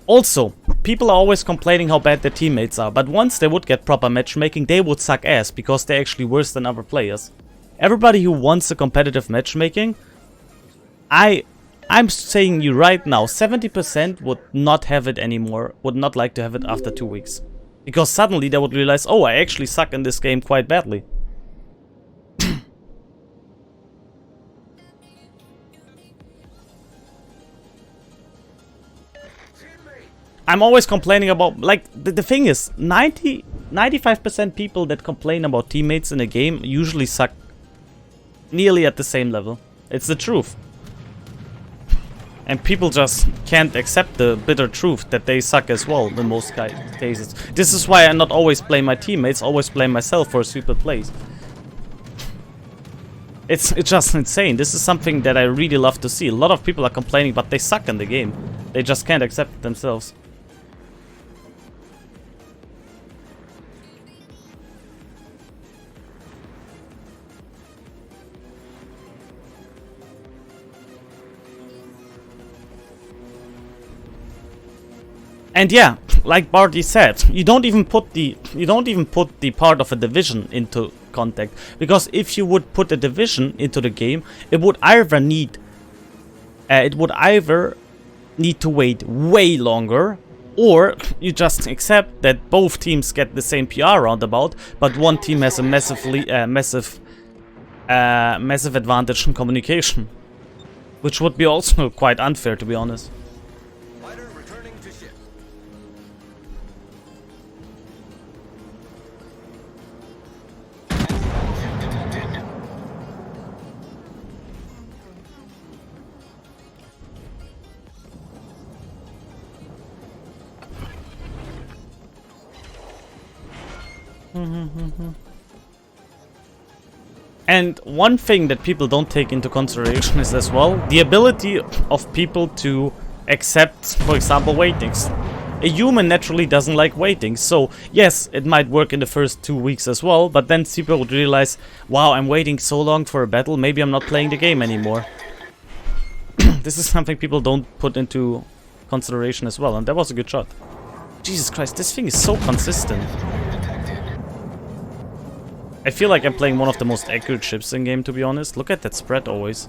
Also, people are always complaining how bad their teammates are, but once they would get proper matchmaking, they would suck ass, because they're actually worse than other players. Everybody who wants a competitive matchmaking, I'm saying you right now, 70% would not have it anymore, would not like to have it after 2 weeks. Because suddenly they would realize, oh, I actually suck in this game quite badly. I'm always complaining about, like, the thing is, 95% people that complain about teammates in a game usually suck nearly at the same level. It's the truth. And people just can't accept the bitter truth that they suck as well in most cases. This is why I not always blame my teammates, always blame myself for stupid plays. It's just insane. This is something that I really love to see. A lot of people are complaining, but they suck in the game. They just can't accept it themselves. And yeah, like Barty said, you don't even put the part of a division into contact, because if you would put a division into the game, it would either need to wait way longer, or you just accept that both teams get the same PR roundabout, but one team has a massive advantage in communication, which would be also quite unfair, to be honest. And one thing that people don't take into consideration is as well the ability of people to accept, for example, waitings. A human naturally doesn't like waiting, so yes, it might work in the first 2 weeks as well, but then people would realize, wow, I'm waiting so long for a battle, maybe I'm not playing the game anymore. This is something people don't put into consideration as well, and that was a good shot. Jesus Christ, this thing is so consistent. I feel like I'm playing one of the most accurate ships in game, to be honest. Look at that spread always.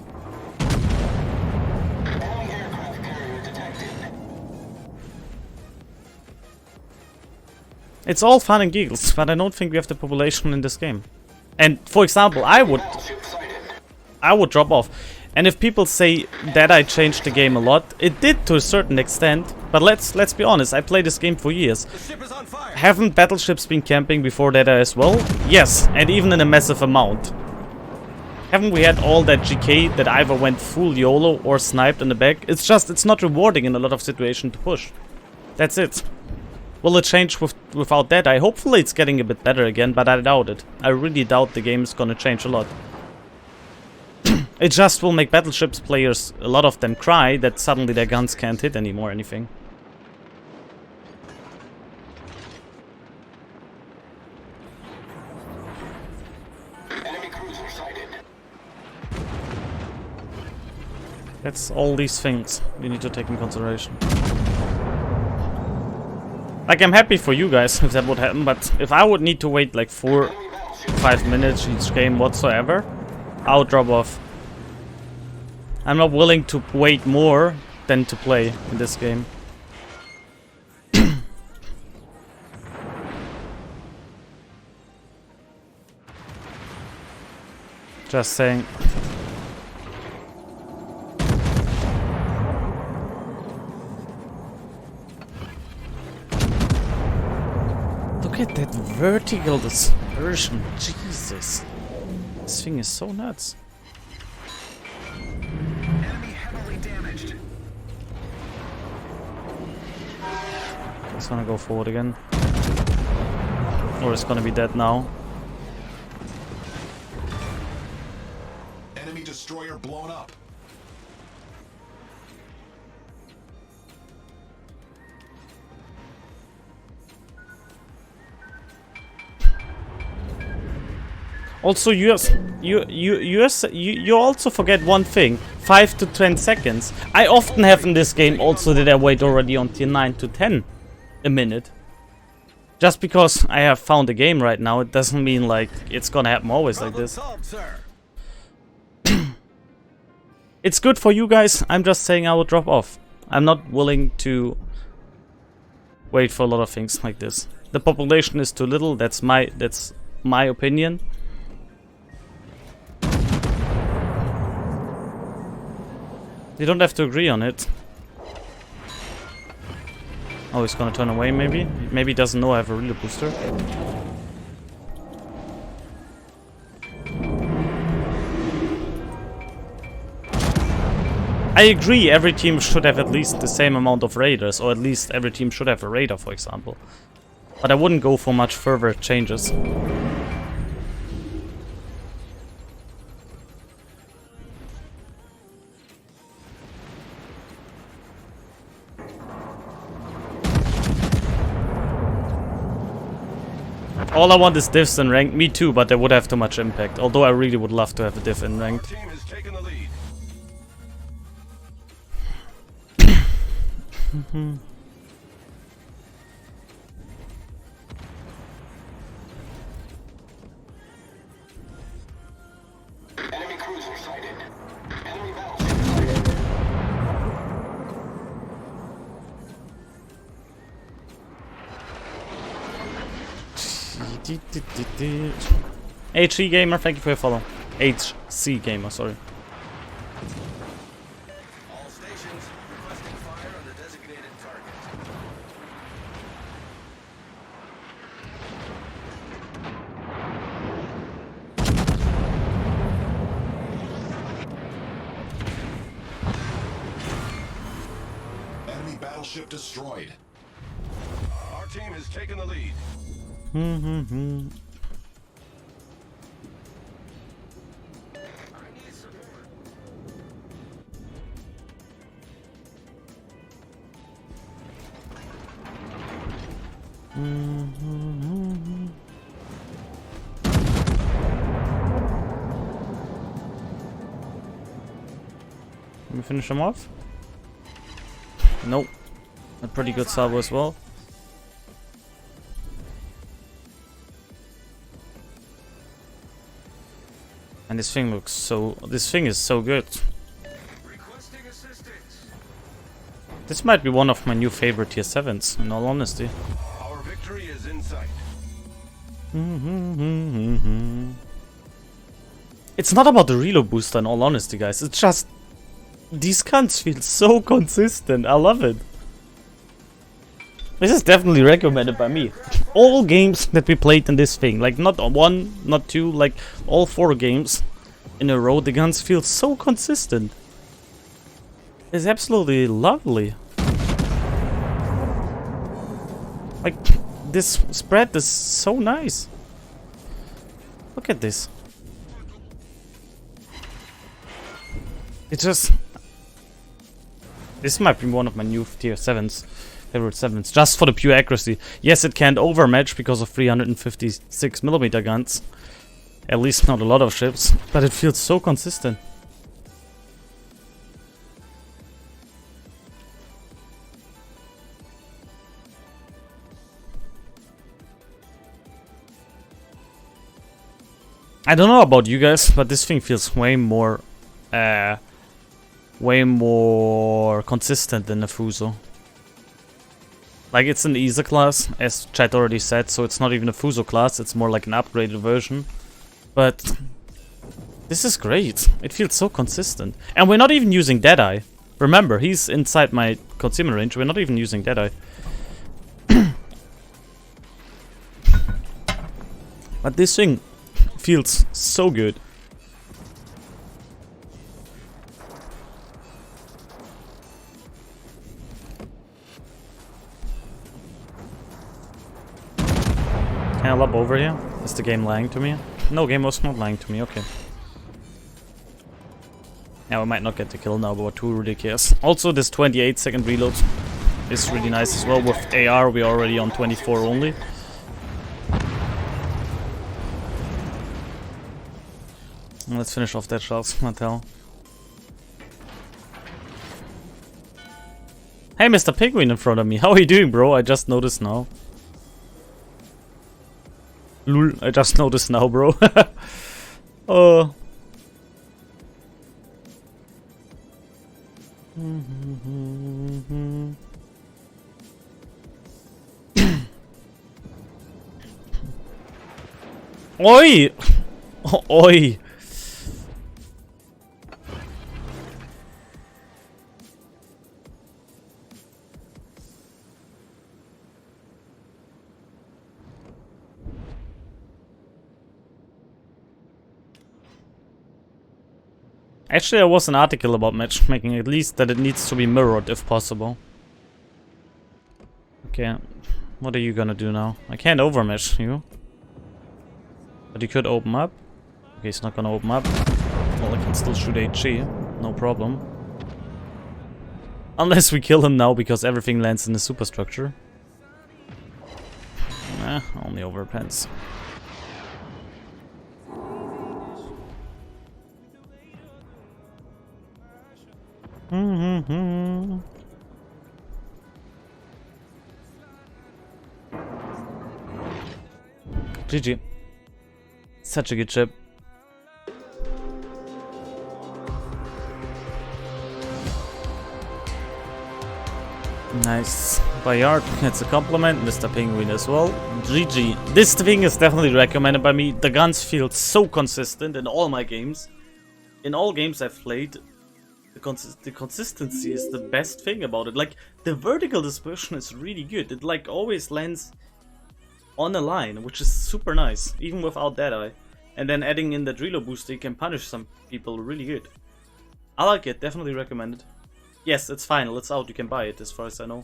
It's all fun and giggles, but I don't think we have the population in this game. And for example, I would drop off. And if people say that I changed the game a lot, it did to a certain extent. But let's be honest, I played this game for years. Haven't battleships been camping before that as well? Yes, and even in a massive amount. Haven't we had all that GK that either went full YOLO or sniped in the back? It's just, it's not rewarding in a lot of situations to push. That's it. Will it change without that? Hopefully it's getting a bit better again, but I doubt it. I really doubt the game is gonna change a lot. It just will make battleships players, a lot of them, cry that suddenly their guns can't hit anymore anything. That's all these things you need to take in consideration. Like, I'm happy for you guys if that would happen, but if I would need to wait like 4-5 minutes each game whatsoever, I would drop off. I'm not willing to wait more than to play in this game. Just saying. Look at that vertical dispersion. Jesus. This thing is so nuts. It's gonna go forward again. Or it's gonna be dead now. Enemy destroyer blown up. Also, you also forget one thing. 5 to 10 seconds. I often have in this game also that I wait already on tier 9 to 10 a minute. Just because I have found a game right now, it doesn't mean like it's gonna happen always like this. It's good for you guys. I'm just saying I will drop off. I'm not willing to wait for a lot of things like this. The population is too little. That's my opinion. You don't have to agree on it. Oh, he's gonna turn away maybe? Maybe he doesn't know I have a real booster. I agree, every team should have at least the same amount of raiders, or at least every team should have a raider, for example. But I wouldn't go for much further changes. All I want is diffs in ranked. Me too, but they would have too much impact. Although I really would love to have a diff in ranked. Enemy cruiser sighted. Enemy battleship sighted. HC Gamer, thank you for your follow. HC Gamer, sorry. All stations requesting fire on the designated target. Enemy battleship destroyed. Our team has taken the lead. Can we finish him off? Nope. A pretty good salvo as well. And this thing looks so... This thing is so good. Requesting assistance. This might be one of my new favorite tier 7s, in all honesty. Our victory is in sight. It's not about the reload booster, in all honesty, guys. It's just... These guns feel so consistent. I love it. This is definitely recommended by me. All games that we played in this thing, like not one, not two, like all 4 games in a row, the guns feel so consistent. It's absolutely lovely. Like, this spread is so nice. Look at this. It just... This might be one of my new tier 7s. Favorite 7s, just for the pure accuracy. Yes, it can't overmatch because of 356mm guns. At least not a lot of ships, but it feels so consistent. I don't know about you guys, but this thing feels way more consistent than the FUSO. Like, it's an ESA class, as chat already said, so it's not even a FUSO class, it's more like an upgraded version. But this is great. It feels so consistent. And we're not even using Deadeye. Remember, he's inside my consumer range, we're not even using Deadeye. But this thing feels so good. Can I lob over here? Is the game lying to me? No, game was not lying to me, okay. Yeah, we might not get the kill now, but who really cares? Also, this 28-second reload is really nice as well. With AR, we're already on 24 only. Let's finish off that shot, Mattel. Hey, Mr. Penguin in front of me. How are you doing, bro? I just noticed now. Lul, I just noticed now, bro. Oh. Oi! Oi! Actually, there was an article about matchmaking, at least that it needs to be mirrored if possible. Okay, what are you gonna do now? I can't overmatch you. But you could open up. Okay, he's not gonna open up. Well, I can still shoot HG, no problem. Unless we kill him now because everything lands in the superstructure. Nah, only overpants. GG. Such a good ship. Nice. Bayard gets a compliment. Mr. Penguin as well. GG. This thing is definitely recommended by me. The guns feel so consistent in all my games. In all games I've played, the consistency is the best thing about it. Like, the vertical dispersion is really good. It like always lands on a line, which is super nice, even without that eye. And then adding in the reload booster, you can punish some people really good. I like it, definitely recommend it. Yes, it's final, it's out, you can buy it as far as I know.